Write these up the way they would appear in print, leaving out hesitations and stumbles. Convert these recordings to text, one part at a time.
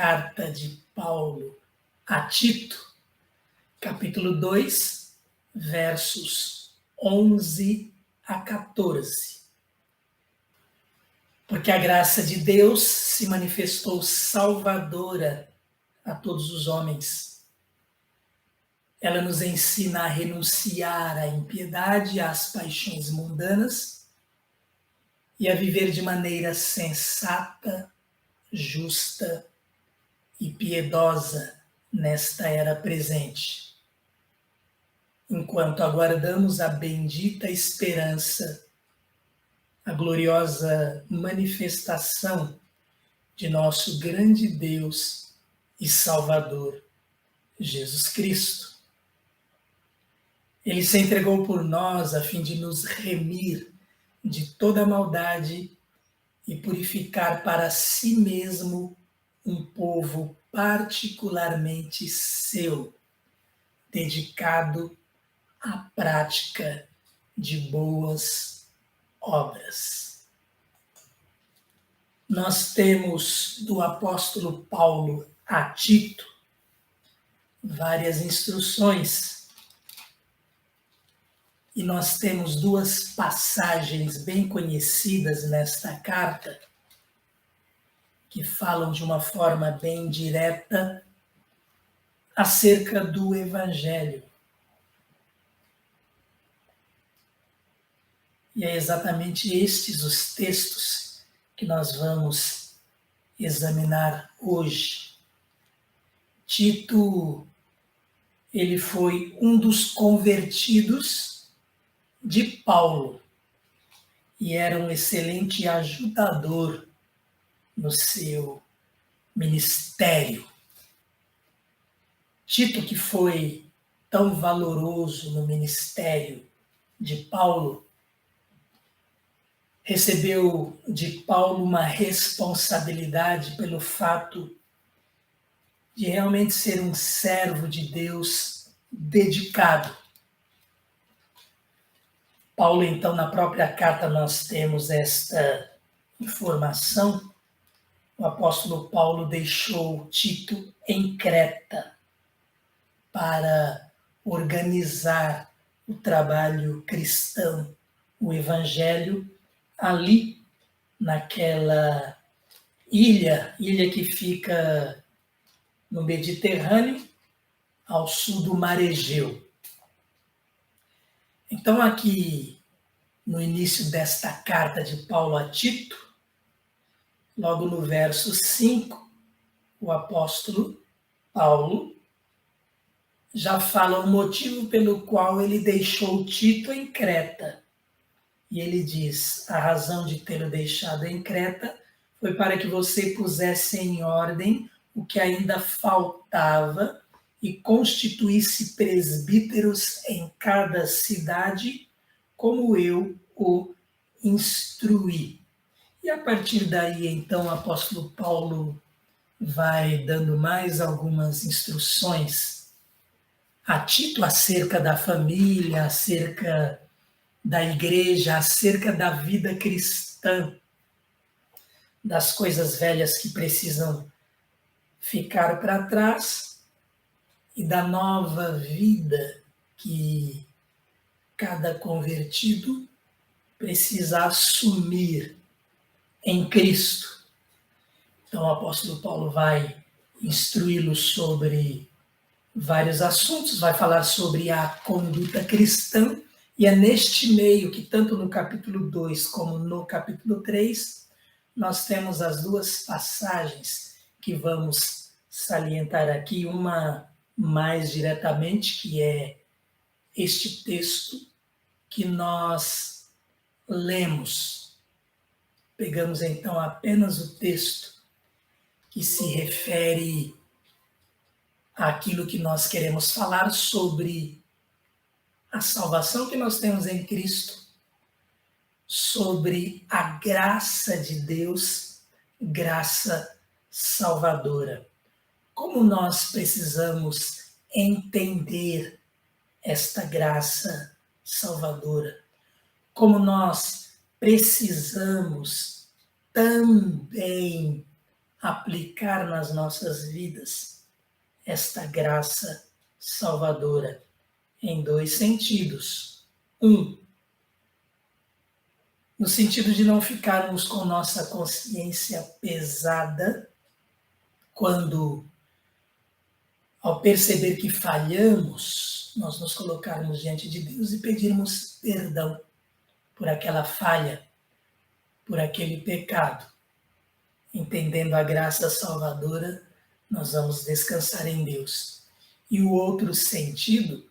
carta de Paulo a Tito, capítulo 2, versos 11 a 14. Porque a graça de Deus se manifestou salvadora a todos os homens. Ela nos ensina a renunciar à impiedade e às paixões mundanas e a viver de maneira sensata, justa e piedosa nesta era presente, enquanto aguardamos a bendita esperança, a gloriosa manifestação de nosso grande Deus e Salvador, Jesus Cristo. Ele se entregou por nós a fim de nos remir de toda maldade e purificar para si mesmo um povo particularmente seu, dedicado à prática de boas obras. Nós temos do apóstolo Paulo a Tito várias instruções e nós temos duas passagens bem conhecidas nesta carta que falam de uma forma bem direta acerca do Evangelho. E é exatamente estes os textos que nós vamos examinar hoje. Tito, ele foi um dos convertidos de Paulo e era um excelente ajudador no seu ministério. Tito, que foi tão valoroso no ministério de Paulo, recebeu de Paulo uma responsabilidade pelo fato de realmente ser um servo de Deus dedicado. Paulo, então, na própria carta nós temos esta informação. O apóstolo Paulo deixou Tito em Creta para organizar o trabalho cristão, o evangelho, ali naquela ilha que fica no Mediterrâneo, ao sul do Mar Egeu. Então, aqui no início desta carta de Paulo a Tito, logo no verso 5, o apóstolo Paulo já fala o motivo pelo qual ele deixou Tito em Creta. E ele diz: a razão de tê-lo deixado em Creta foi para que você pusesse em ordem o que ainda faltava e constituísse presbíteros em cada cidade, como eu o instruí. E a partir daí, então, o apóstolo Paulo vai dando mais algumas instruções a Tito acerca da família, acerca da igreja, acerca da vida cristã, das coisas velhas que precisam ficar para trás e da nova vida que cada convertido precisa assumir em Cristo. Então o apóstolo Paulo vai instruí-lo sobre vários assuntos, vai falar sobre a conduta cristã, e é neste meio que, tanto no capítulo 2 como no capítulo 3, nós temos as duas passagens que vamos salientar aqui, uma mais diretamente, que é este texto que nós lemos. Pegamos então apenas o texto que se refere àquilo que nós queremos falar sobre a salvação que nós temos em Cristo, sobre a graça de Deus, graça salvadora. Como nós precisamos entender esta graça salvadora? Como nós precisamos também aplicar nas nossas vidas esta graça salvadora em dois sentidos. No sentido de não ficarmos com nossa consciência pesada quando, ao perceber que falhamos, nós nos colocarmos diante de Deus e pedirmos perdão por aquela falha, por aquele pecado. Entendendo a graça salvadora, nós vamos descansar em Deus. E o outro sentido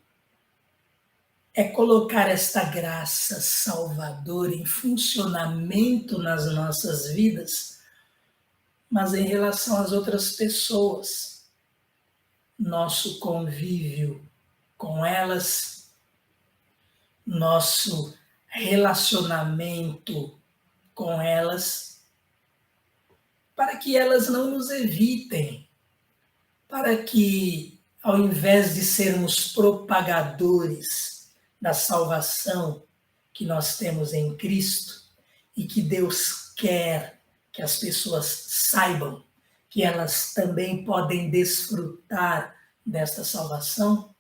é colocar esta graça salvadora em funcionamento nas nossas vidas, mas em relação às outras pessoas. Nosso convívio com elas, nosso relacionamento com elas, para que elas não nos evitem, para que, ao invés de sermos propagadores da salvação que nós temos em Cristo e que Deus quer que as pessoas saibam que elas também podem desfrutar desta salvação,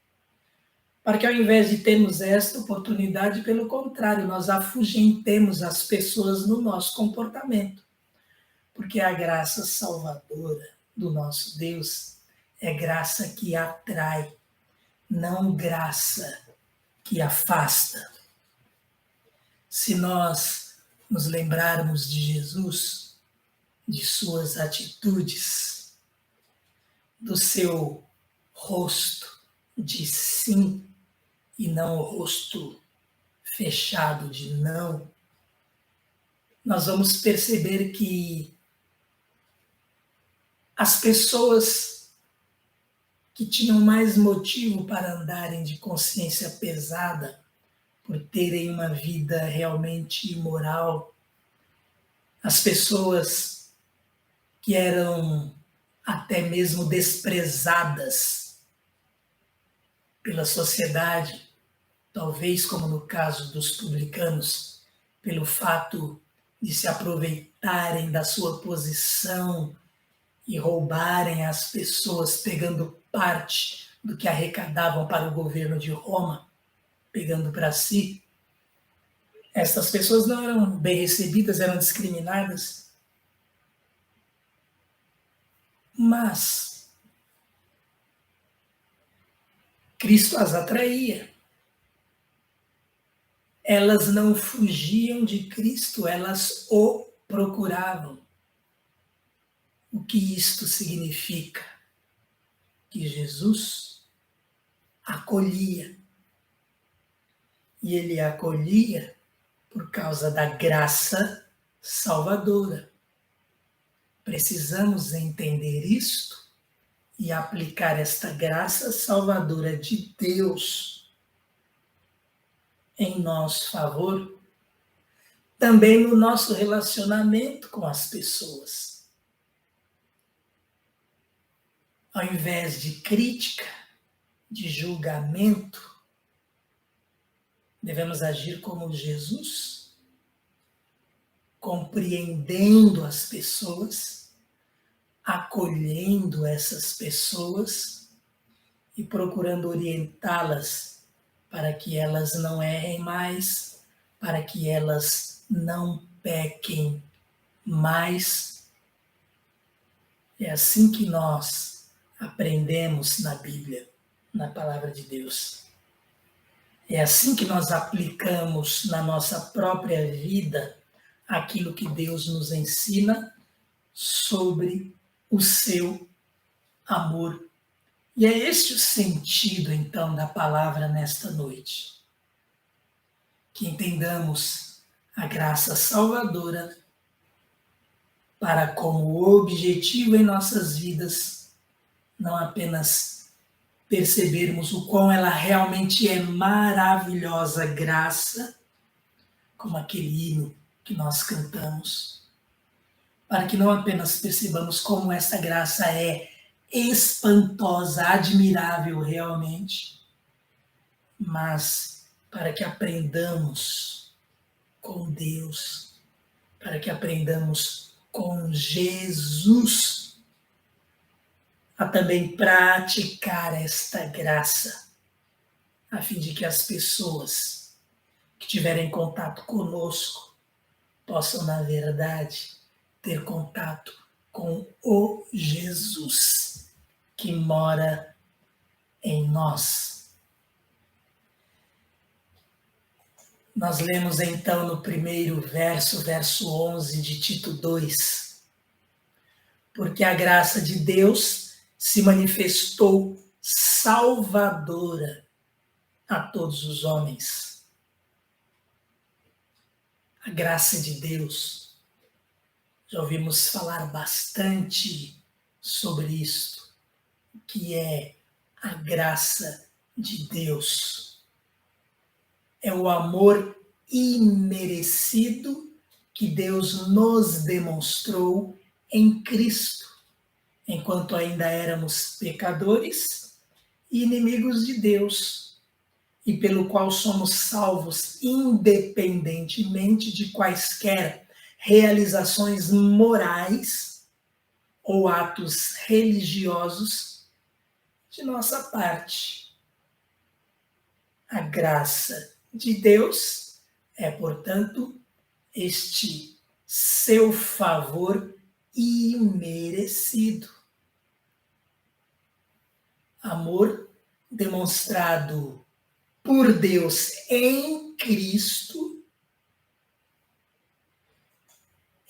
para que ao invés de termos esta oportunidade, pelo contrário, nós afugentemos as pessoas no nosso comportamento. Porque a graça salvadora do nosso Deus é graça que atrai, não graça que afasta. Se nós nos lembrarmos de Jesus, de suas atitudes, do seu rosto de sim e não o rosto fechado de não, nós vamos perceber que as pessoas que tinham mais motivo para andarem de consciência pesada, por terem uma vida realmente imoral, as pessoas que eram até mesmo desprezadas pela sociedade, talvez como no caso dos publicanos, pelo fato de se aproveitarem da sua posição e roubarem as pessoas, pegando parte do que arrecadavam para o governo de Roma, pegando para si. Essas pessoas não eram bem recebidas, eram discriminadas. Mas Cristo as atraía. Elas não fugiam de Cristo, elas o procuravam. O que isto significa? Que Jesus acolhia. E ele acolhia por causa da graça salvadora. Precisamos entender isto e aplicar esta graça salvadora de Deus em nosso favor, também no nosso relacionamento com as pessoas. Ao invés de crítica, de julgamento, devemos agir como Jesus, compreendendo as pessoas, acolhendo essas pessoas e procurando orientá-las para que elas não errem mais, para que elas não pequem mais. É assim que nós aprendemos na Bíblia, na Palavra de Deus. É assim que nós aplicamos na nossa própria vida aquilo que Deus nos ensina sobre o seu amor. E é este o sentido, então, da palavra nesta noite. Que entendamos a graça salvadora para como objetivo em nossas vidas, não apenas percebermos o quão ela realmente é maravilhosa graça, como aquele hino que nós cantamos, para que não apenas percebamos como essa graça é espantosa, admirável realmente, mas para que aprendamos com Deus, para que aprendamos com Jesus, a também praticar esta graça, a fim de que as pessoas que tiverem contato conosco possam, na verdade, ter contato com o Jesus que mora em nós. Nós lemos então no primeiro verso, verso 11 de Tito 2, porque a graça de Deus se manifestou salvadora a todos os homens. A graça de Deus, já ouvimos falar bastante sobre isto, o que é a graça de Deus. É o amor imerecido que Deus nos demonstrou em Cristo, enquanto ainda éramos pecadores e inimigos de Deus, e pelo qual somos salvos independentemente de quaisquer realizações morais ou atos religiosos de nossa parte. A graça de Deus é, portanto, este seu favor imerecido. Amor demonstrado por Deus em Cristo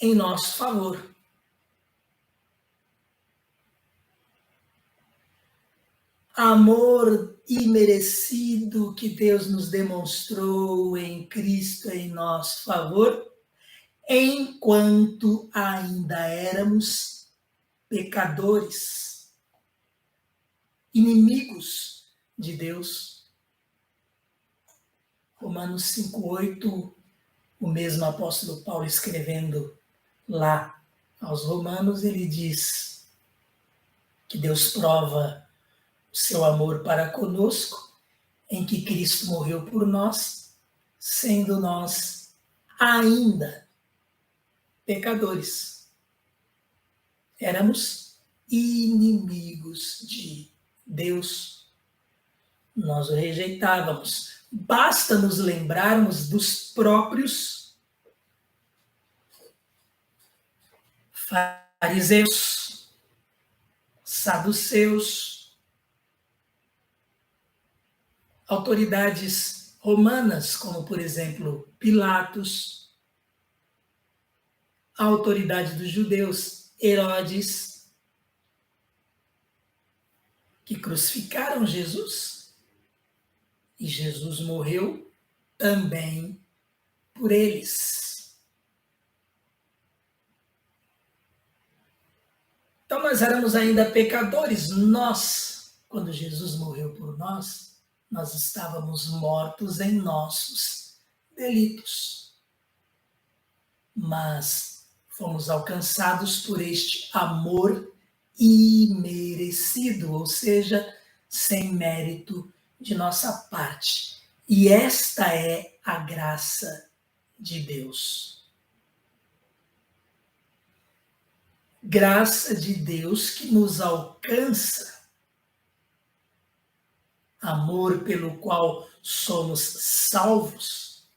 em nosso favor. Amor imerecido que Deus nos demonstrou em Cristo em nosso favor, enquanto ainda éramos pecadores, inimigos de Deus. Romanos 5:8, o mesmo apóstolo Paulo escrevendo lá aos Romanos, ele diz que Deus prova o seu amor para conosco, em que Cristo morreu por nós, sendo nós ainda pecadores. Éramos inimigos de Deus. Nós o rejeitávamos. Basta nos lembrarmos dos próprios fariseus, saduceus, autoridades romanas, como, por exemplo, Pilatos, a autoridade dos judeus, Herodes, que crucificaram Jesus, e Jesus morreu também por eles. Então nós éramos ainda pecadores, quando Jesus morreu por nós estávamos mortos em nossos delitos. Mas fomos alcançados por este amor imerecido, ou seja, sem mérito de nossa parte. E esta é a graça de Deus. Graça de Deus que nos alcança, amor pelo qual somos salvos,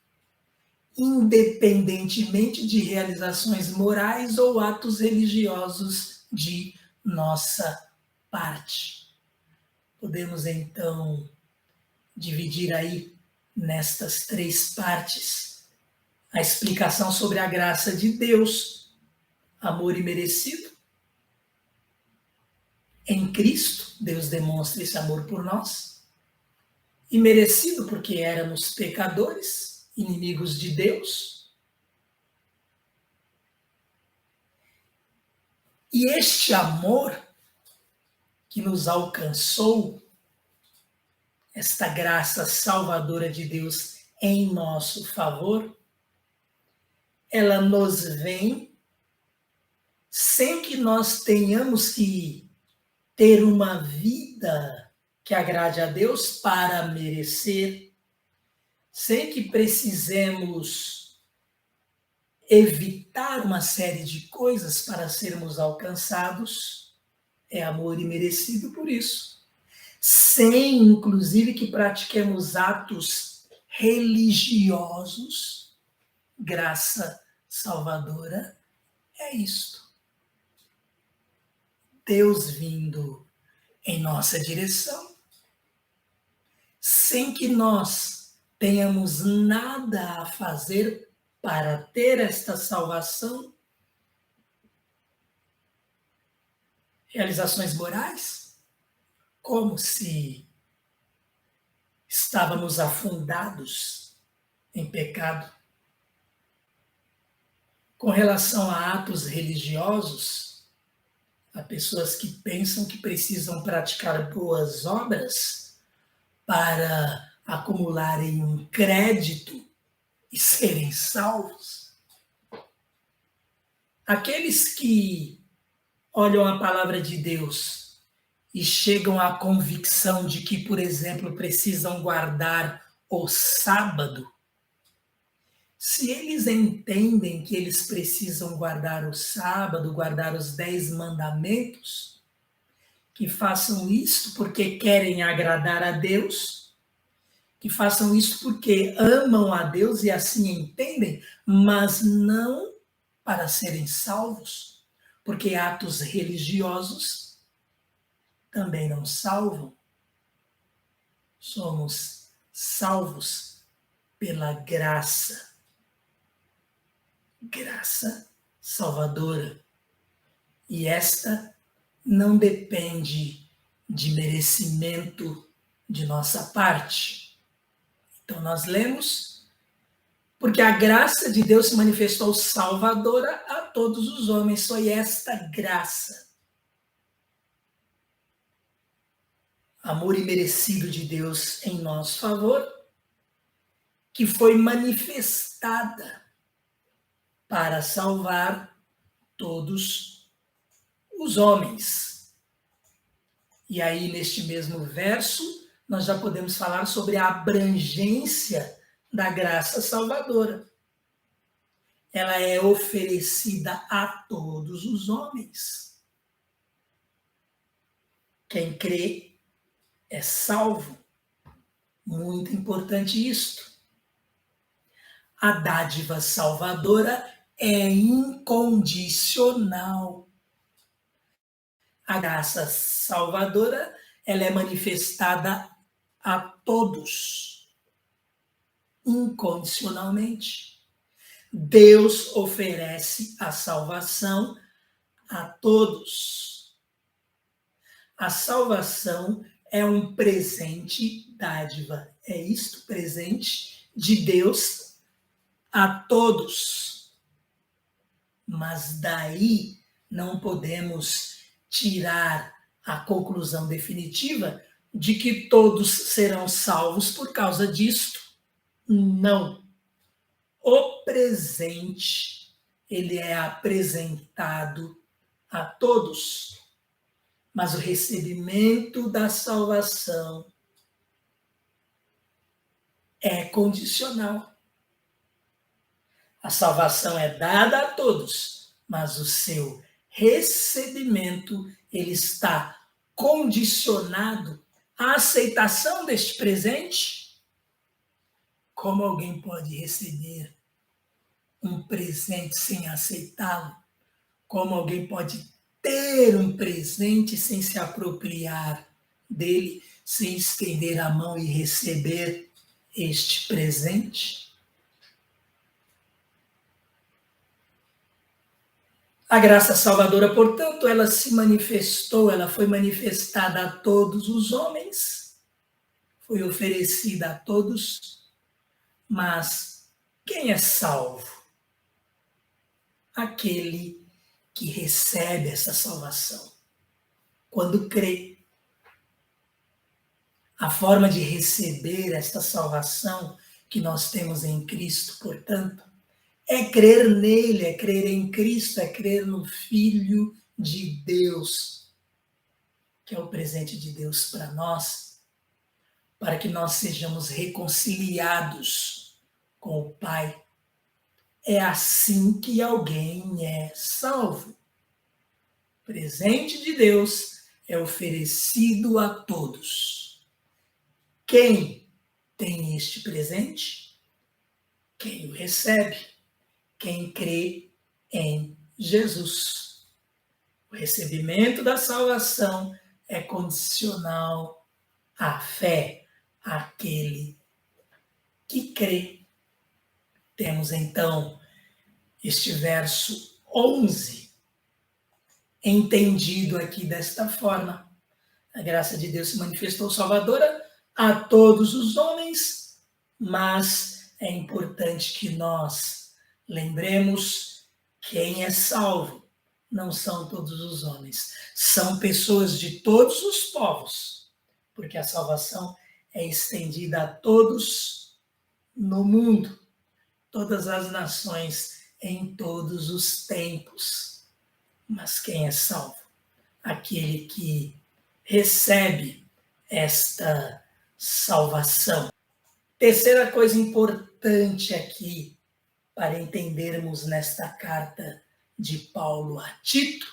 independentemente de realizações morais ou atos religiosos de nossa parte. Podemos então dividir aí nestas três partes a explicação sobre a graça de Deus, amor imerecido. Em Cristo, Deus demonstra esse amor por nós. Imerecido porque éramos pecadores, inimigos de Deus. E este amor que nos alcançou, esta graça salvadora de Deus em nosso favor, ela nos vem sem que nós tenhamos que ter uma vida que agrade a Deus para merecer, sem que precisemos evitar uma série de coisas para sermos alcançados, é amor imerecido por isso. Sem, inclusive, que pratiquemos atos religiosos, graça salvadora é isto. Deus vindo em nossa direção, sem que nós tenhamos nada a fazer para ter esta salvação. Realizações morais, como se estávamos afundados em pecado. Com relação a atos religiosos, há pessoas que pensam que precisam praticar boas obras para acumularem um crédito e serem salvos. Aqueles que olham a palavra de Deus e chegam à convicção de que, por exemplo, precisam guardar o sábado, se eles entendem que eles precisam guardar o sábado, guardar os 10 mandamentos, que façam isto porque querem agradar a Deus, que façam isso porque amam a Deus e assim entendem, mas não para serem salvos, porque atos religiosos também não salvam. Somos salvos pela graça. Graça salvadora. E esta não depende de merecimento de nossa parte. Então nós lemos, porque a graça de Deus se manifestou salvadora a todos os homens. Foi esta graça, amor imerecido de Deus em nosso favor, que foi manifestada para salvar todos os homens. E aí, neste mesmo verso, nós já podemos falar sobre a abrangência da graça salvadora. Ela é oferecida a todos os homens. Quem crê é salvo. Muito importante isto. A dádiva salvadora é incondicional. A graça salvadora, ela é manifestada a todos, incondicionalmente. Deus oferece a salvação a todos. A salvação é um presente, dádiva, é isto, presente de Deus a todos. Mas daí não podemos tirar a conclusão definitiva de que todos serão salvos por causa disto. Não. O presente, ele é apresentado a todos, mas o recebimento da salvação é condicional. A salvação é dada a todos, mas o seu recebimento, ele está condicionado à aceitação deste presente. Como alguém pode receber um presente sem aceitá-lo? Como alguém pode ter um presente sem se apropriar dele, sem estender a mão e receber este presente? A graça salvadora, portanto, ela se manifestou, ela foi manifestada a todos os homens, foi oferecida a todos, mas quem é salvo? Aquele que recebe essa salvação, quando crê. A forma de receber esta salvação que nós temos em Cristo, portanto, é crer nele, é crer em Cristo, é crer no Filho de Deus, que é o presente de Deus para nós, para que nós sejamos reconciliados com o Pai. é assim que alguém é salvo. O presente de Deus é oferecido a todos. Quem tem este presente? Quem o recebe? Quem crê em Jesus. O recebimento da salvação é condicional à fé, àquele que crê. Temos então este verso 11 entendido aqui desta forma. A graça de Deus se manifestou salvadora a todos os homens, mas é importante que nós lembremos quem é salvo. Não são todos os homens, são pessoas de todos os povos, porque a salvação é estendida a todos no mundo, todas as nações, em todos os tempos. Mas quem é salvo? Aquele que recebe esta salvação. Terceira coisa importante aqui para entendermos nesta carta de Paulo a Tito,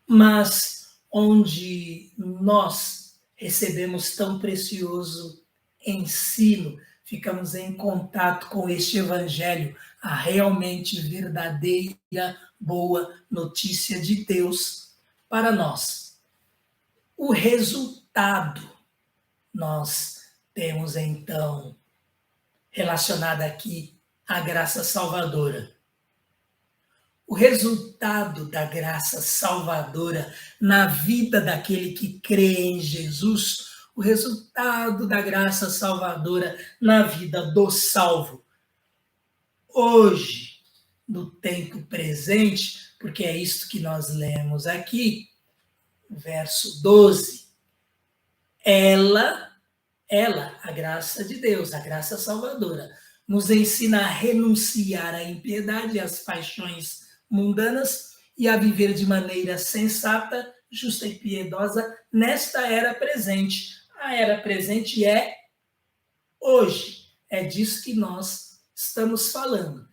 mas onde nós recebemos tão precioso ensino, ficamos em contato com este evangelho, a realmente verdadeira, boa notícia de Deus para nós. O resultado nós temos então relacionado aqui à graça salvadora. O resultado da graça salvadora na vida daquele que crê em Jesus, o resultado da graça salvadora na vida do salvo. Hoje, no tempo presente, porque é isto que nós lemos aqui, verso 12, ela, a graça de Deus, a graça salvadora, nos ensina a renunciar à impiedade e às paixões mundanas e a viver de maneira sensata, justa e piedosa nesta era presente. A era presente é hoje. É disso que nós estamos falando.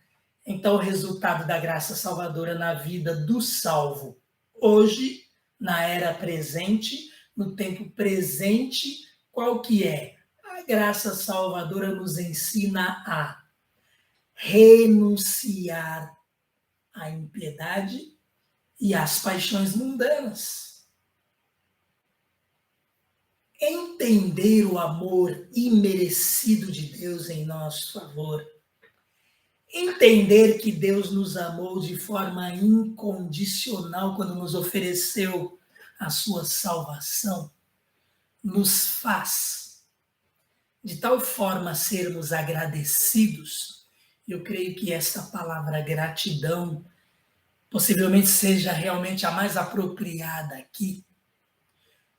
Então, o resultado da graça salvadora na vida do salvo hoje, na era presente, no tempo presente, qual que é? A graça salvadora nos ensina a renunciar à impiedade e às paixões mundanas. Entender o amor imerecido de Deus em nosso favor. Entender que Deus nos amou de forma incondicional quando nos ofereceu a sua salvação, nos faz de tal forma sermos agradecidos. Eu creio que esta palavra gratidão possivelmente seja realmente a mais apropriada aqui.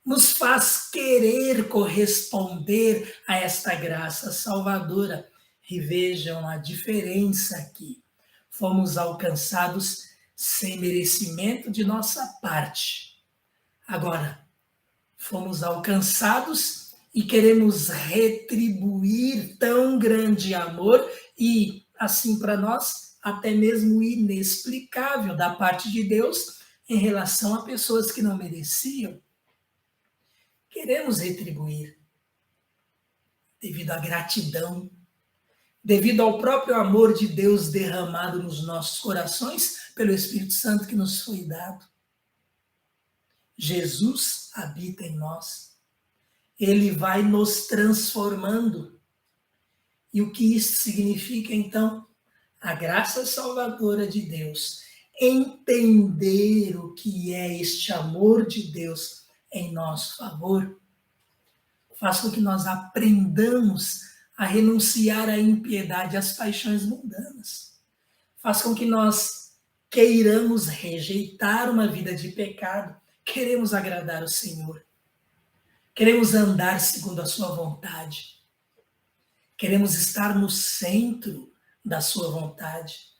Nos faz querer corresponder a esta graça salvadora. E vejam a diferença aqui. Fomos alcançados sem merecimento de nossa parte. Agora, fomos alcançados e queremos retribuir tão grande amor e, assim para nós, até mesmo inexplicável da parte de Deus em relação a pessoas que não mereciam. Queremos retribuir devido à gratidão, devido ao próprio amor de Deus derramado nos nossos corações pelo Espírito Santo que nos foi dado. Jesus habita em nós. Ele vai nos transformando. E o que isso significa, então? A graça salvadora de Deus. Entender o que é este amor de Deus em nosso favor faz com que nós aprendamos a renunciar à impiedade, às paixões mundanas. Faz com que nós queiramos rejeitar uma vida de pecado. Queremos agradar o Senhor. Queremos andar segundo a sua vontade. Queremos estar no centro da sua vontade.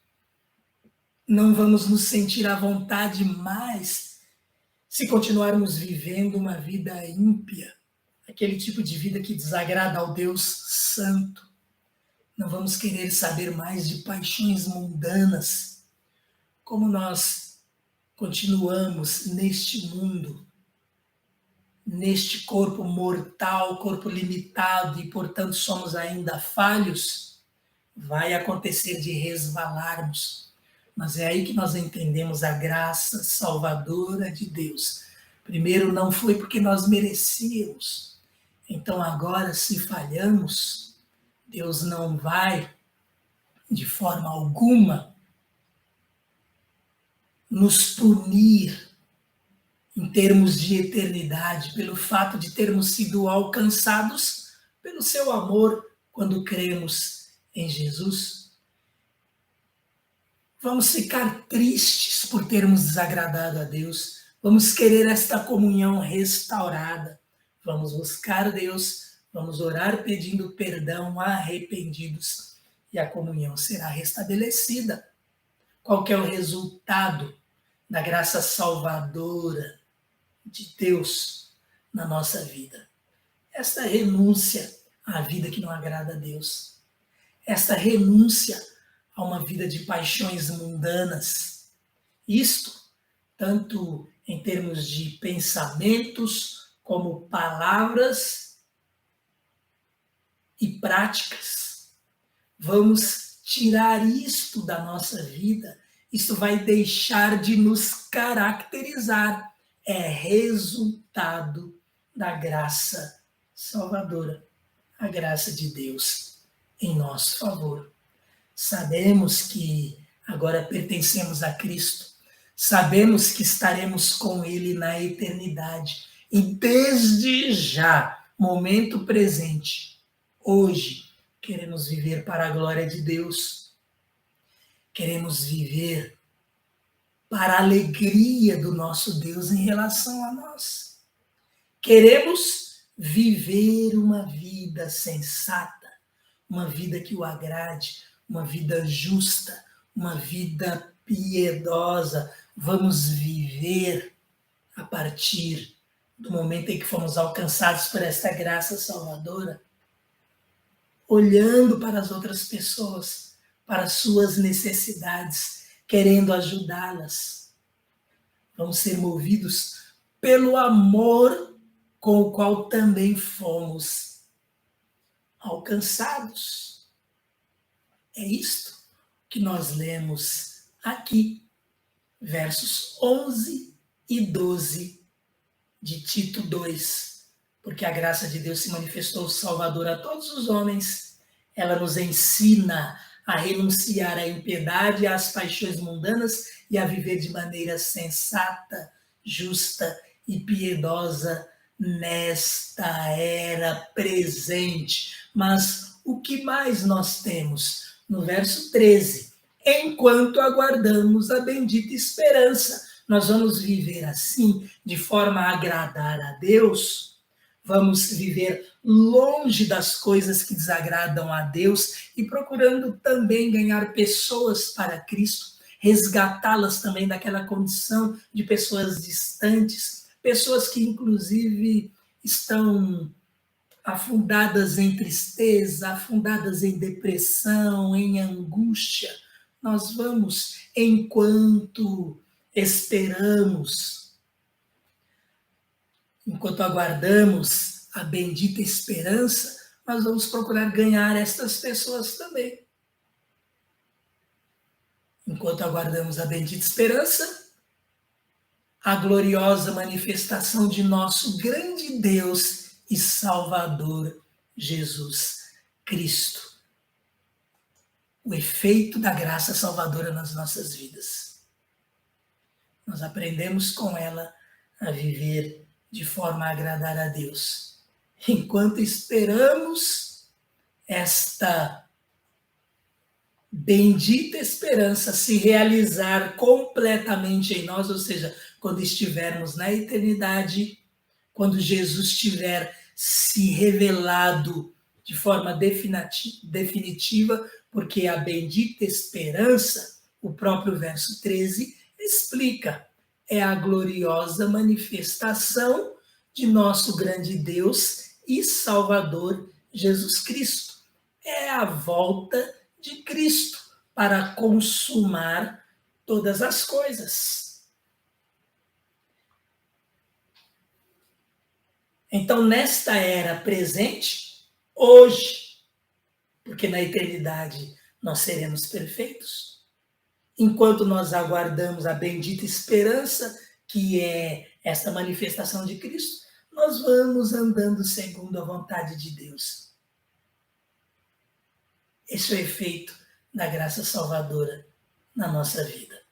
Não vamos nos sentir à vontade mais se continuarmos vivendo uma vida ímpia, aquele tipo de vida que desagrada ao Deus Santo. não vamos querer saber mais de paixões mundanas, como nós continuamos neste mundo, neste corpo mortal, corpo limitado e, portanto, somos ainda falhos, vai acontecer de resvalarmos. Mas é aí que nós entendemos a graça salvadora de Deus. Primeiro, não foi porque nós merecíamos. Então, agora, se falhamos, Deus não vai, de forma alguma, nos punir em termos de eternidade, pelo fato de termos sido alcançados pelo seu amor quando cremos em Jesus. Vamos ficar tristes por termos desagradado a Deus, vamos querer esta comunhão restaurada, vamos buscar Deus, vamos orar pedindo perdão, arrependidos, e a comunhão será restabelecida. Qual que é o resultado da graça salvadora de Deus na nossa vida? Esta renúncia à vida que não agrada a Deus, esta renúncia a uma vida de paixões mundanas, isto tanto em termos de pensamentos como palavras e práticas. Vamos tirar isto da nossa vida, isto vai deixar de nos caracterizar. É resultado da graça salvadora, a graça de Deus em nosso favor. Sabemos que agora pertencemos a Cristo, sabemos que estaremos com Ele na eternidade e desde já, momento presente, hoje, queremos viver para a glória de Deus, queremos viver para a alegria do nosso Deus em relação a nós. Queremos viver uma vida sensata, uma vida que o agrade, uma vida justa, uma vida piedosa. Vamos viver a partir do momento em que fomos alcançados por esta graça salvadora, olhando para as outras pessoas, para as suas necessidades, querendo ajudá-las. Vamos ser movidos pelo amor com o qual também fomos alcançados. É isto que nós lemos aqui, versos 11 e 12 de Tito 2. Porque a graça de Deus se manifestou Salvador a todos os homens. Ela nos ensina a renunciar à impiedade e às paixões mundanas e a viver de maneira sensata, justa e piedosa nesta era presente. Mas o que mais nós temos? No verso 13, enquanto aguardamos a bendita esperança, nós vamos viver assim, de forma a agradar a Deus, vamos viver longe das coisas que desagradam a Deus e procurando também ganhar pessoas para Cristo, resgatá-las também daquela condição de pessoas distantes, pessoas que inclusive estão afundadas em tristeza, afundadas em depressão, em angústia. Nós vamos, enquanto esperamos, enquanto aguardamos a bendita esperança, nós vamos procurar ganhar estas pessoas também. Enquanto aguardamos a bendita esperança, a gloriosa manifestação de nosso grande Deus e Salvador Jesus Cristo. O efeito da graça salvadora nas nossas vidas. Nós aprendemos com ela a viver de forma a agradar a Deus. Enquanto esperamos esta bendita esperança se realizar completamente em nós, ou seja, quando estivermos na eternidade, quando Jesus tiver se revelado de forma definitiva, porque a bendita esperança, o próprio verso 13, explica, é a gloriosa manifestação de nosso grande Deus e Salvador Jesus Cristo. é a volta de Cristo para consumar todas as coisas. Então, nesta era presente, hoje, porque na eternidade nós seremos perfeitos, enquanto nós aguardamos a bendita esperança, que é esta manifestação de Cristo, nós vamos andando segundo a vontade de Deus. Esse é o efeito da graça salvadora na nossa vida.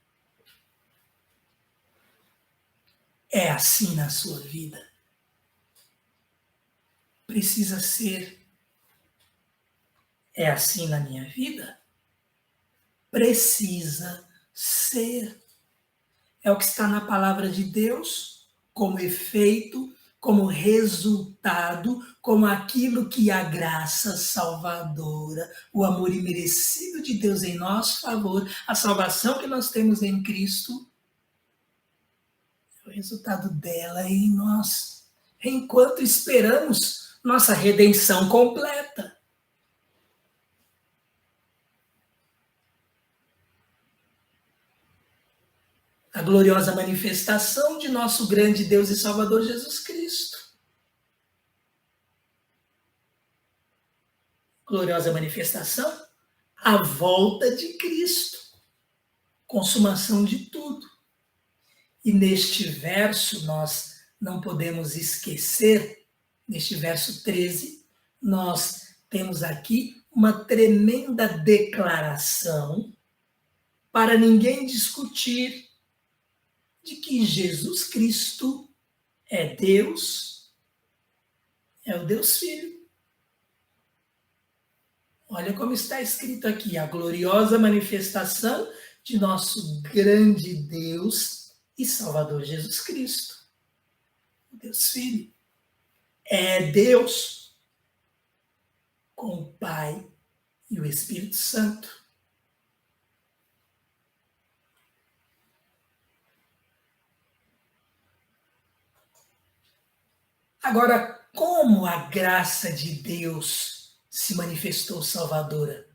É assim na sua vida. Precisa ser. É assim na minha vida? Precisa ser. É o que está na palavra de Deus, como efeito, como resultado, como aquilo que a graça salvadora, o amor imerecido de Deus em nosso favor, a salvação que nós temos em Cristo, é o resultado dela em nós, enquanto esperamos nossa redenção completa. A gloriosa manifestação de nosso grande Deus e Salvador Jesus Cristo. Gloriosa manifestação, a volta de Cristo, consumação de tudo. E neste verso nós não podemos esquecer, neste verso 13, nós temos aqui uma tremenda declaração para ninguém discutir de que Jesus Cristo é Deus, é o Deus Filho. Olha como está escrito aqui, a gloriosa manifestação de nosso grande Deus e Salvador Jesus Cristo, o Deus Filho. É Deus com o Pai e o Espírito Santo. Agora, como a graça de Deus se manifestou salvadora?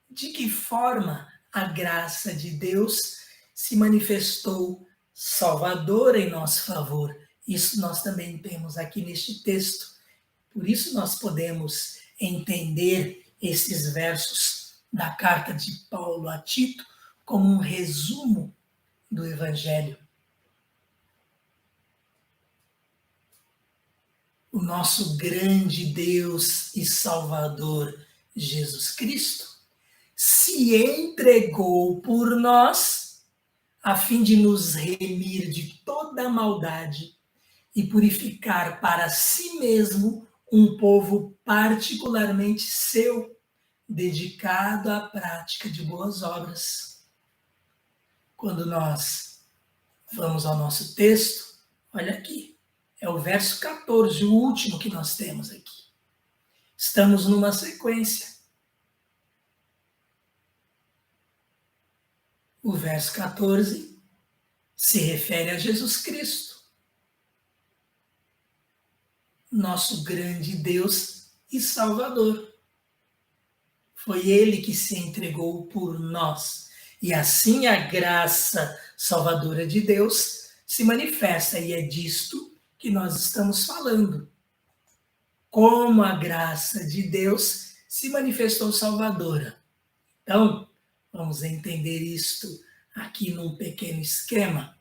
De que forma a graça de Deus se manifestou salvadora em nosso favor? Isso nós também temos aqui neste texto. Por isso nós podemos entender esses versos da carta de Paulo a Tito como um resumo do Evangelho. O nosso grande Deus e Salvador Jesus Cristo se entregou por nós a fim de nos remir de toda a maldade e purificar para si mesmo um povo particularmente seu, dedicado à prática de boas obras. Quando nós vamos ao nosso texto, olha aqui, é o verso 14, o último que nós temos aqui. Estamos numa sequência. O verso 14 se refere a Jesus Cristo, nosso grande Deus e Salvador. Foi Ele que se entregou por nós. E assim a graça salvadora de Deus se manifesta, e é disto que nós estamos falando. Como a graça de Deus se manifestou salvadora. Então, vamos entender isto aqui num pequeno esquema.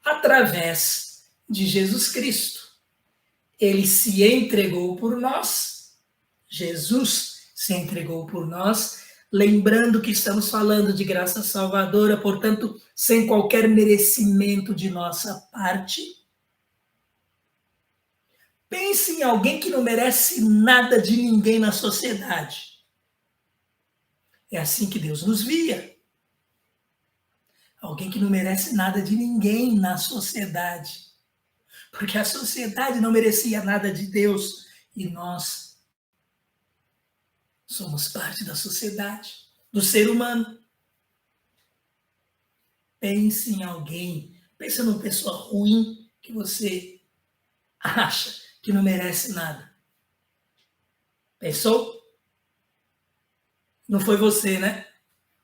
Através de Jesus Cristo. Ele se entregou por nós. Jesus se entregou por nós. Lembrando que estamos falando de graça salvadora, portanto, sem qualquer merecimento de nossa parte. Pense em alguém que não merece nada de ninguém na sociedade. É assim que Deus nos via. Alguém que não merece nada de ninguém na sociedade. Porque a sociedade não merecia nada de Deus. E nós somos parte da sociedade, do ser humano. Pense em alguém, pense numa pessoa ruim que você acha que não merece nada. Pensou? Não foi você, né?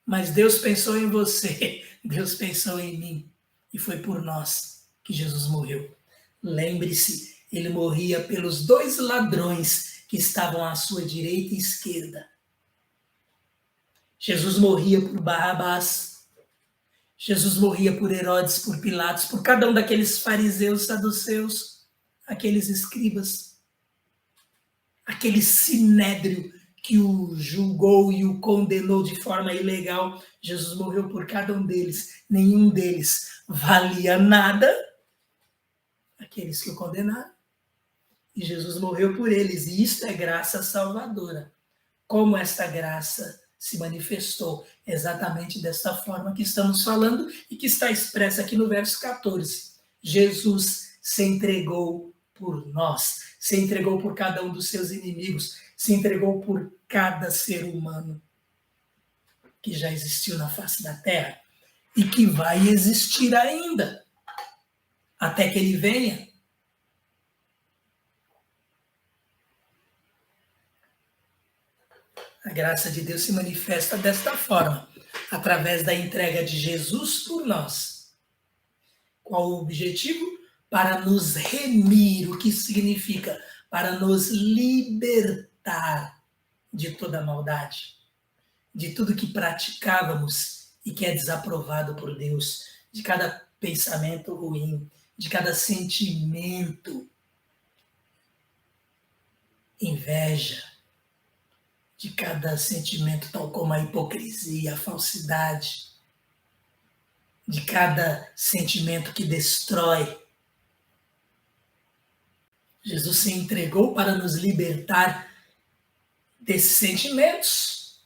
Mas Deus pensou em você, Deus pensou em mim. E foi por nós que Jesus morreu. Lembre-se, ele morria pelos 2 ladrões que estavam à sua direita e esquerda. Jesus morria por Barrabás. Jesus morria por Herodes, por Pilatos, por cada um daqueles fariseus, saduceus, aqueles escribas, aquele sinédrio que o julgou e o condenou de forma ilegal. Jesus morreu por cada um deles. Nenhum deles valia nada, aqueles que o condenaram. E Jesus morreu por eles. E isto é graça salvadora. Como esta graça se manifestou? Exatamente desta forma que estamos falando e que está expressa aqui no verso 14. Jesus se entregou por nós, se entregou por cada um dos seus inimigos, se entregou por cada ser humano que já existiu na face da terra e que vai existir ainda, até que ele venha. A graça de Deus se manifesta desta forma, através da entrega de Jesus por nós. Qual o objetivo? Para nos remir, o que isso significa? Para nos libertar de toda maldade, de tudo que praticávamos e que é desaprovado por Deus, de cada pensamento ruim, de cada sentimento, inveja, de cada sentimento tal como a hipocrisia, a falsidade, de cada sentimento que destrói. Jesus se entregou para nos libertar desses sentimentos.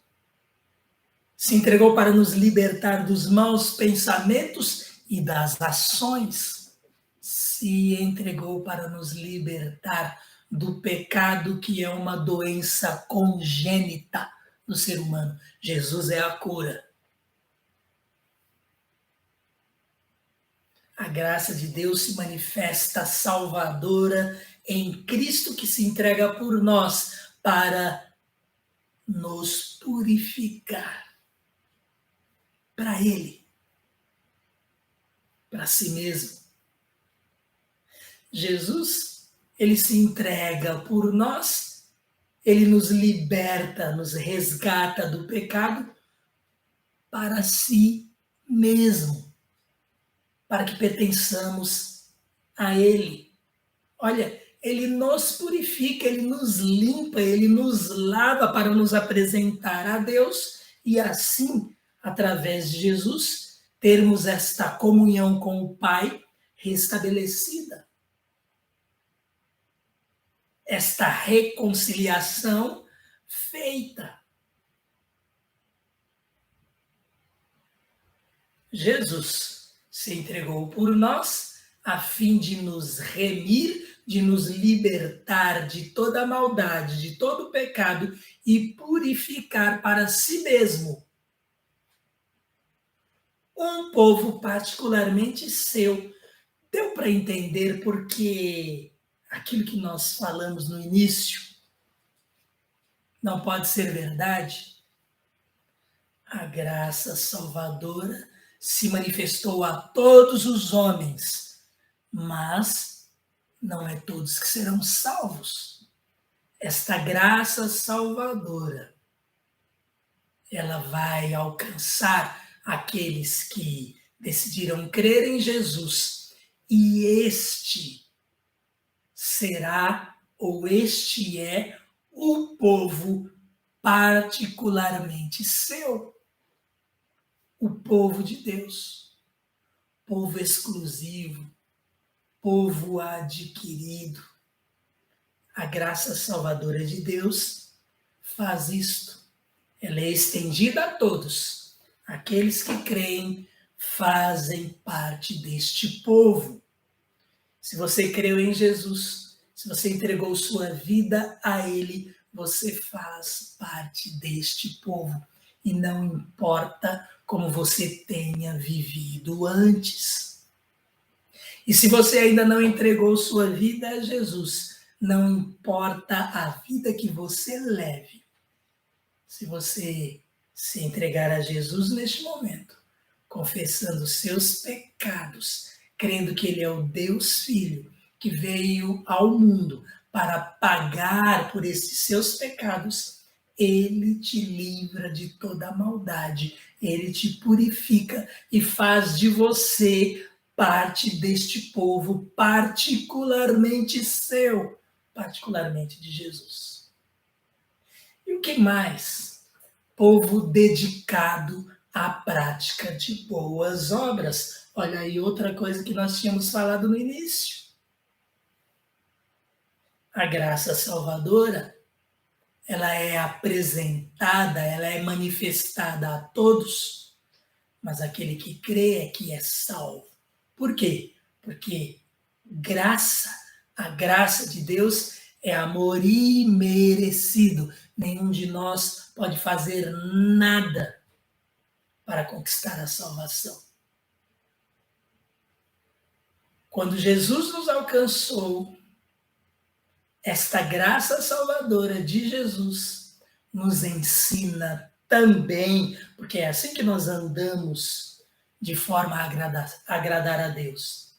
Se entregou para nos libertar dos maus pensamentos e das ações. Se entregou para nos libertar do pecado, que é uma doença congênita do ser humano. Jesus é a cura. A graça de Deus se manifesta salvadora em Cristo, que se entrega por nós para nos purificar para Ele, para si mesmo. Jesus, ele se entrega por nós, ele nos liberta, nos resgata do pecado para si mesmo, para que pertençamos a Ele. Olha, Ele nos purifica, Ele nos limpa, Ele nos lava para nos apresentar a Deus e assim, através de Jesus, termos esta comunhão com o Pai restabelecida. Esta reconciliação feita. Jesus se entregou por nós a fim de nos remir, de nos libertar de toda a maldade, de todo o pecado e purificar para si mesmo um povo particularmente seu. Deu para entender porque aquilo que nós falamos no início não pode ser verdade? A graça salvadora se manifestou a todos os homens, mas não é todos que serão salvos. Esta graça salvadora, ela vai alcançar aqueles que decidiram crer em Jesus, e este será, ou este é, o povo particularmente seu. O povo de Deus, povo exclusivo, povo adquirido. A graça salvadora de Deus faz isto. Ela é estendida a todos. Aqueles que creem fazem parte deste povo. Se você creu em Jesus, se você entregou sua vida a Ele, você faz parte deste povo. E não importa como você tenha vivido antes. E se você ainda não entregou sua vida a Jesus, não importa a vida que você leve. Se você se entregar a Jesus neste momento, confessando seus pecados, crendo que Ele é o Deus Filho, que veio ao mundo para pagar por esses seus pecados, Ele te livra de toda a maldade, Ele te purifica e faz de você parte deste povo particularmente seu, particularmente de Jesus. E o que mais? Povo dedicado à prática de boas obras. Olha aí outra coisa que nós tínhamos falado no início. A graça salvadora, ela é apresentada, ela é manifestada a todos, mas aquele que crê é que é salvo. Por quê? Porque a graça de Deus é amor imerecido. Nenhum de nós pode fazer nada para conquistar a salvação. Quando Jesus nos alcançou, esta graça salvadora de Jesus nos ensina também, porque é assim que nós andamos de forma a agradar a Deus.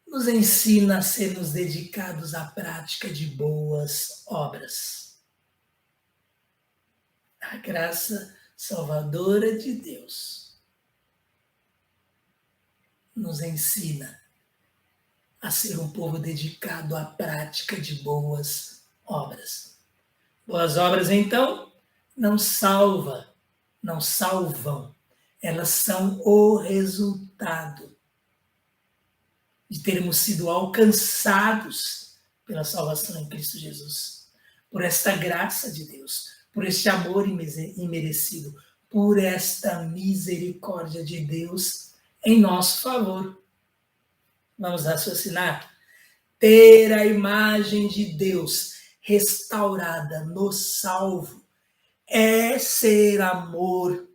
Nos ensina a sermos dedicados à prática de boas obras. A graça salvadora de Deus nos ensina a ser um povo dedicado à prática de boas obras. Boas obras, então, não salvam, elas são o resultado de termos sido alcançados pela salvação em Cristo Jesus, por esta graça de Deus, por este amor imerecido, por esta misericórdia de Deus em nosso favor. Vamos raciocinar? Ter a imagem de Deus restaurada no salvo é ser amor.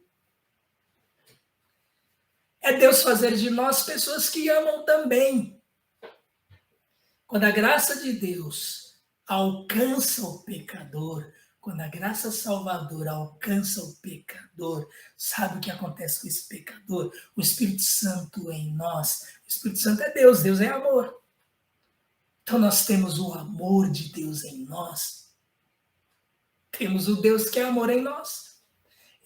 É Deus fazer de nós pessoas que amam também. Quando a graça de Deus alcança o pecador, quando a graça salvadora alcança o pecador, sabe o que acontece com esse pecador? O Espírito Santo em nós. O Espírito Santo é Deus, Deus é amor. Então nós temos o amor de Deus em nós. Temos o Deus que é amor em nós.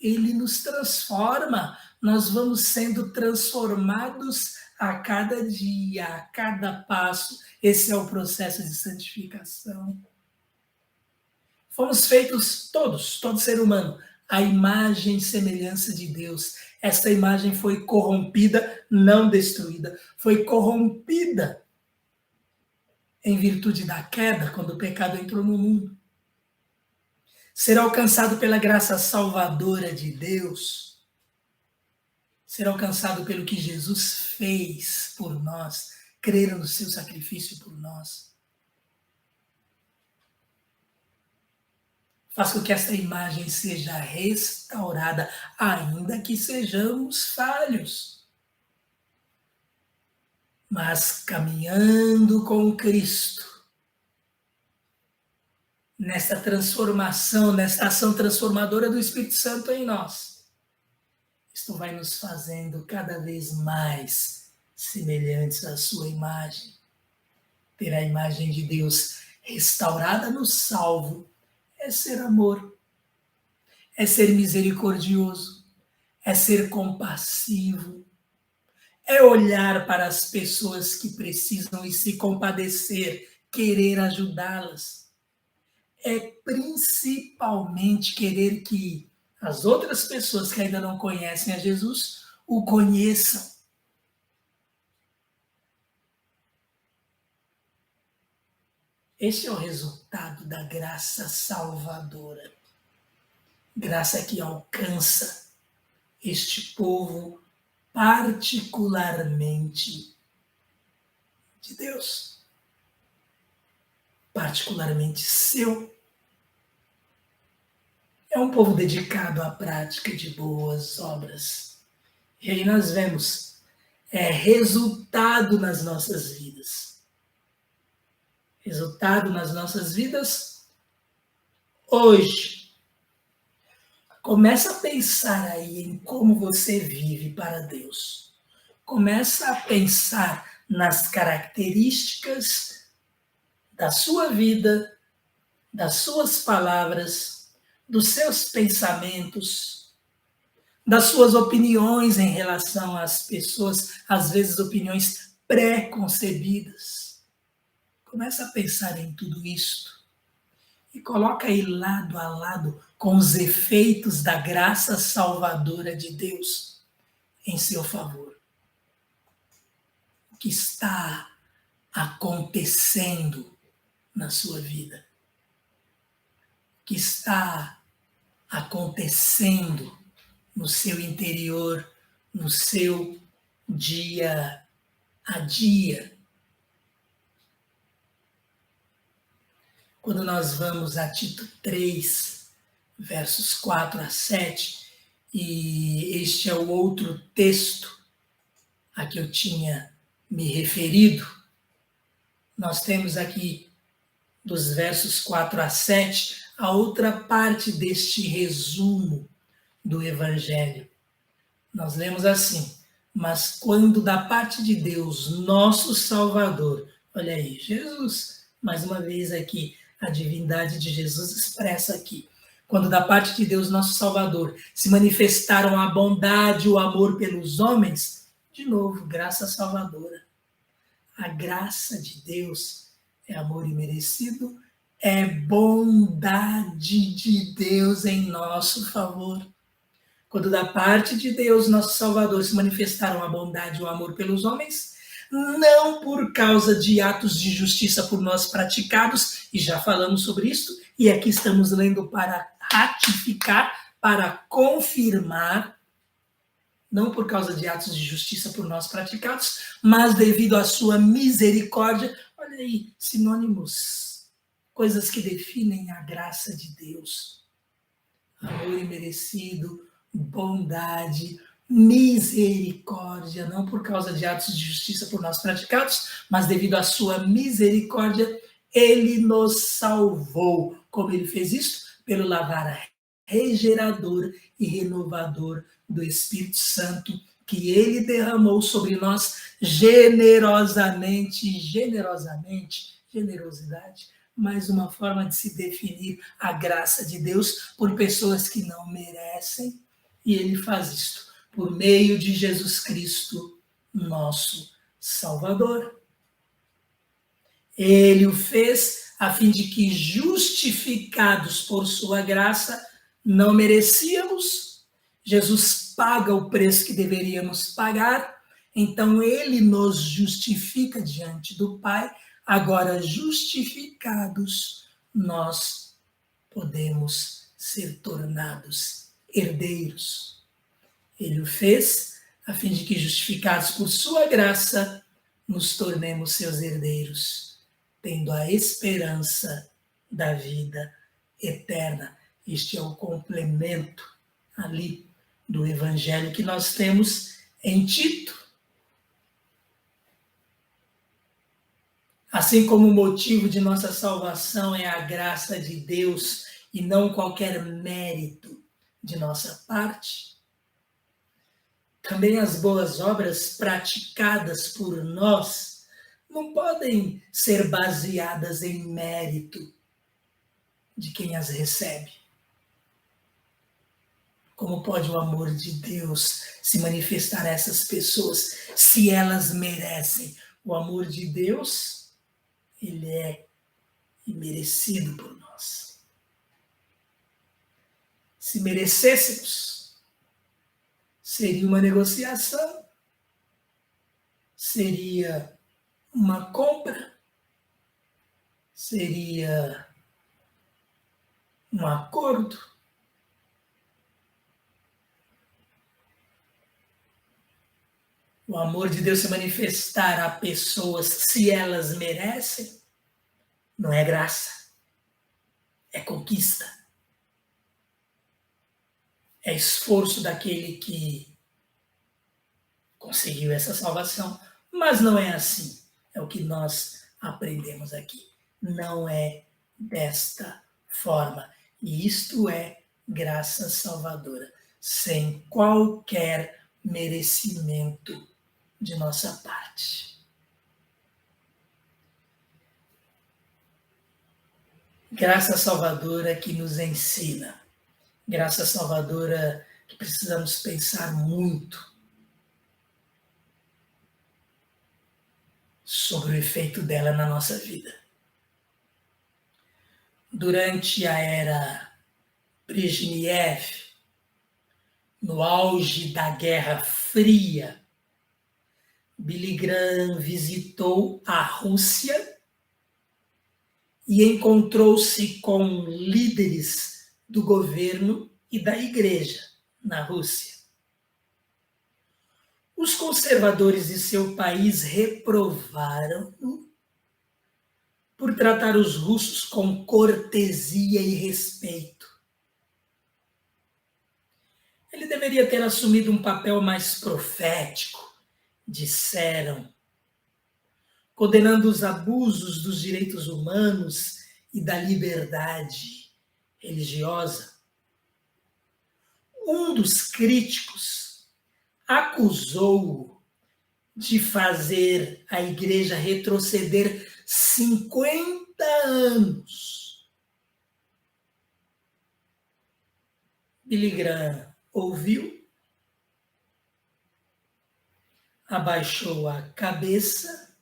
Ele nos transforma. Nós vamos sendo transformados a cada dia, a cada passo. Esse é o processo de santificação. Fomos feitos todos, todo ser humano, à imagem e semelhança de Deus. Esta imagem foi corrompida, não destruída. Foi corrompida em virtude da queda, quando o pecado entrou no mundo. Ser alcançado pela graça salvadora de Deus, ser alcançado pelo que Jesus fez por nós, crer no seu sacrifício por nós, faz com que esta imagem seja restaurada, ainda que sejamos falhos. Mas caminhando com Cristo, nesta transformação, nesta ação transformadora do Espírito Santo em nós, isto vai nos fazendo cada vez mais semelhantes à sua imagem. Ter a imagem de Deus restaurada no salvo é ser amor, é ser misericordioso, é ser compassivo, é olhar para as pessoas que precisam e se compadecer, querer ajudá-las. É principalmente querer que as outras pessoas que ainda não conhecem a Jesus o conheçam. Este é o resultado da graça salvadora. Graça que alcança este povo particularmente de Deus. Particularmente seu. É um povo dedicado à prática de boas obras. E aí nós vemos, resultado nas nossas vidas. Resultado nas nossas vidas hoje. Começa a pensar aí em como você vive para Deus. Começa a pensar nas características da sua vida, das suas palavras, dos seus pensamentos, das suas opiniões em relação às pessoas, às vezes opiniões pré-concebidas. Começa a pensar em tudo isto e coloca aí lado a lado com os efeitos da graça salvadora de Deus em seu favor. O que está acontecendo na sua vida? O que está acontecendo no seu interior, no seu dia a dia? Quando nós vamos a Tito 3, versos 4 a 7, e este é o outro texto a que eu tinha me referido, nós temos aqui, dos versos 4 a 7, a outra parte deste resumo do Evangelho. Nós lemos assim: mas quando da parte de Deus, nosso Salvador, olha aí, Jesus, mais uma vez aqui, a divindade de Jesus expressa aqui. Quando da parte de Deus, nosso Salvador, se manifestaram a bondade e o amor pelos homens, de novo, graça salvadora. A graça de Deus é amor imerecido, é bondade de Deus em nosso favor. Quando da parte de Deus, nosso Salvador, se manifestaram a bondade e o amor pelos homens, não por causa de atos de justiça por nós praticados, e já falamos sobre isso, e aqui estamos lendo para ratificar, para confirmar, não por causa de atos de justiça por nós praticados, mas devido à sua misericórdia. Olha aí, sinônimos, coisas que definem a graça de Deus. Amor imerecido, bondade, misericórdia, não por causa de atos de justiça por nós praticados, mas devido à sua misericórdia, ele nos salvou. Como ele fez isso? Pelo lavar regenerador e renovador do Espírito Santo, que ele derramou sobre nós generosamente, generosidade, mais uma forma de se definir a graça de Deus por pessoas que não merecem, e ele faz isto por meio de Jesus Cristo, nosso Salvador. Ele o fez a fim de que, justificados por sua graça, não merecíamos, Jesus paga o preço que deveríamos pagar, então ele nos justifica diante do Pai. Agora, justificados, nós podemos ser tornados herdeiros. Ele o fez a fim de que, justificados por sua graça, nos tornemos seus herdeiros, tendo a esperança da vida eterna. Este é o complemento ali do Evangelho que nós temos em Tito. Assim como o motivo de nossa salvação é a graça de Deus e não qualquer mérito de nossa parte, também as boas obras praticadas por nós não podem ser baseadas em mérito de quem as recebe. Como pode o amor de Deus se manifestar a essas pessoas se elas merecem? O amor de Deus, ele é imerecido por nós. Se merecêssemos, seria uma negociação, seria uma compra, seria um acordo. O amor de Deus se manifestar a pessoas se elas merecem, não é graça, é conquista. É esforço daquele que conseguiu essa salvação, mas não é assim. É o que nós aprendemos aqui. Não é desta forma. E isto é graça salvadora, sem qualquer merecimento de nossa parte. Graça salvadora que nos ensina, graça salvadora que precisamos pensar muito sobre o efeito dela na nossa vida. Durante a era Brezhnev, no auge da Guerra Fria, Billy Graham visitou a Rússia e encontrou-se com líderes do governo e da igreja na Rússia. Os conservadores de seu país reprovaram-no por tratar os russos com cortesia e respeito. Ele deveria ter assumido um papel mais profético, disseram, condenando os abusos dos direitos humanos e da liberdade religiosa. Um dos críticos acusou-o de fazer a igreja retroceder 50 anos. Billy Graham ouviu, abaixou a cabeça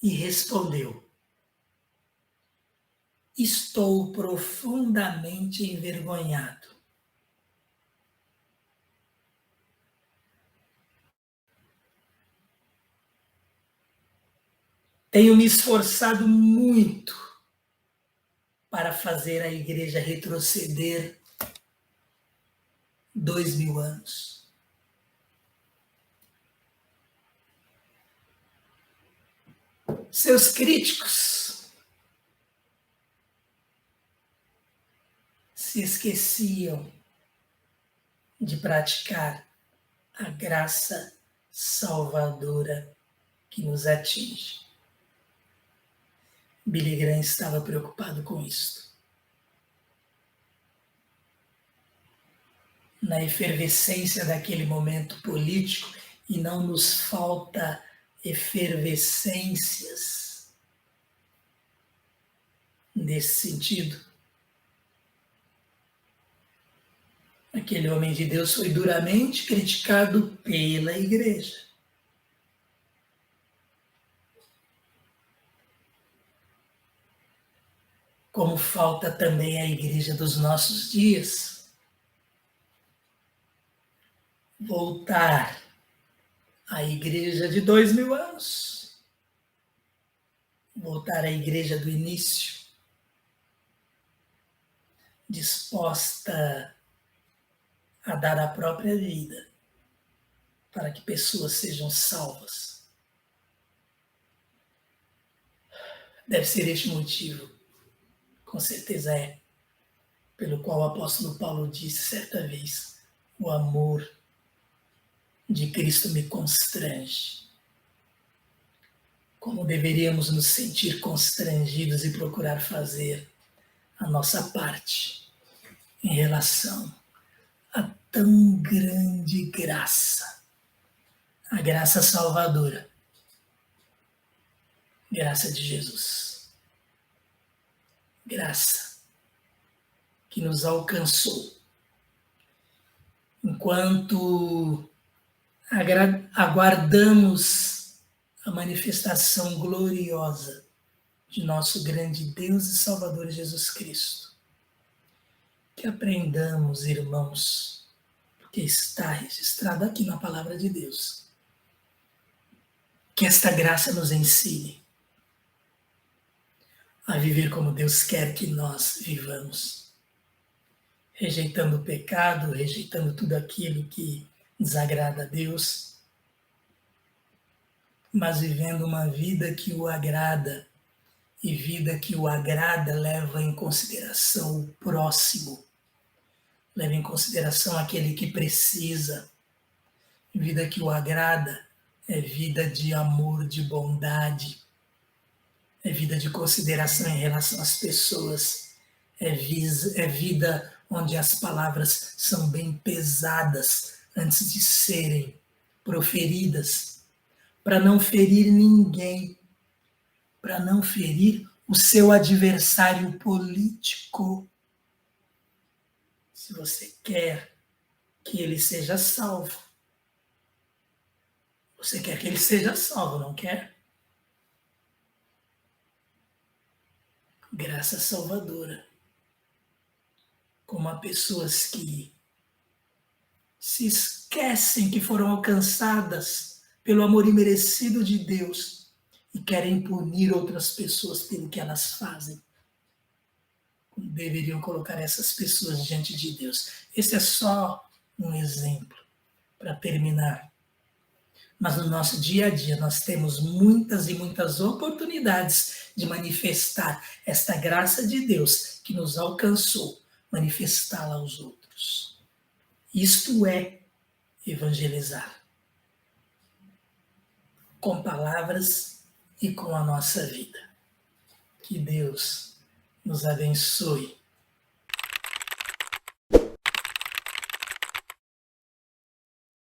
e respondeu: estou profundamente envergonhado. Tenho me esforçado muito para fazer a igreja retroceder 2000 anos. Seus críticos se esqueciam de praticar a graça salvadora que nos atinge. Billy Graham estava preocupado com isso. Na efervescência daquele momento político, e não nos falta efervescências nesse sentido. Aquele homem de Deus foi duramente criticado pela igreja. Como falta também a igreja dos nossos dias voltar à igreja de 2000 anos, voltar à igreja do início, disposta a dar a própria vida para que pessoas sejam salvas. Deve ser este motivo, com certeza é, pelo qual o apóstolo Paulo disse certa vez: o amor de Cristo me constrange. Como deveríamos nos sentir constrangidos e procurar fazer a nossa parte em relação a tão grande graça, a graça salvadora, graça de Jesus. Graça que nos alcançou. Enquanto aguardamos a manifestação gloriosa de nosso grande Deus e Salvador Jesus Cristo, que aprendamos, irmãos, porque está registrado aqui na Palavra de Deus, que esta graça nos ensine a viver como Deus quer que nós vivamos, rejeitando o pecado, rejeitando tudo aquilo que desagrada a Deus, mas vivendo uma vida que o agrada, e vida que o agrada leva em consideração o próximo, leva em consideração aquele que precisa. Vida que o agrada é vida de amor, de bondade, é vida de consideração em relação às pessoas, é vida onde as palavras são bem pesadas antes de serem proferidas, para não ferir ninguém, para não ferir o seu adversário político. Se você quer que ele seja salvo, você quer que ele seja salvo, não quer? Graça salvadora. Como há pessoas que se esquecem que foram alcançadas pelo amor imerecido de Deus e querem punir outras pessoas pelo que elas fazem. Deveriam colocar essas pessoas diante de Deus. Esse é só um exemplo para terminar. Mas no nosso dia a dia nós temos muitas e muitas oportunidades de manifestar esta graça de Deus que nos alcançou, manifestá-la aos outros. Isto é evangelizar. Com palavras e com a nossa vida. Que Deus nos abençoe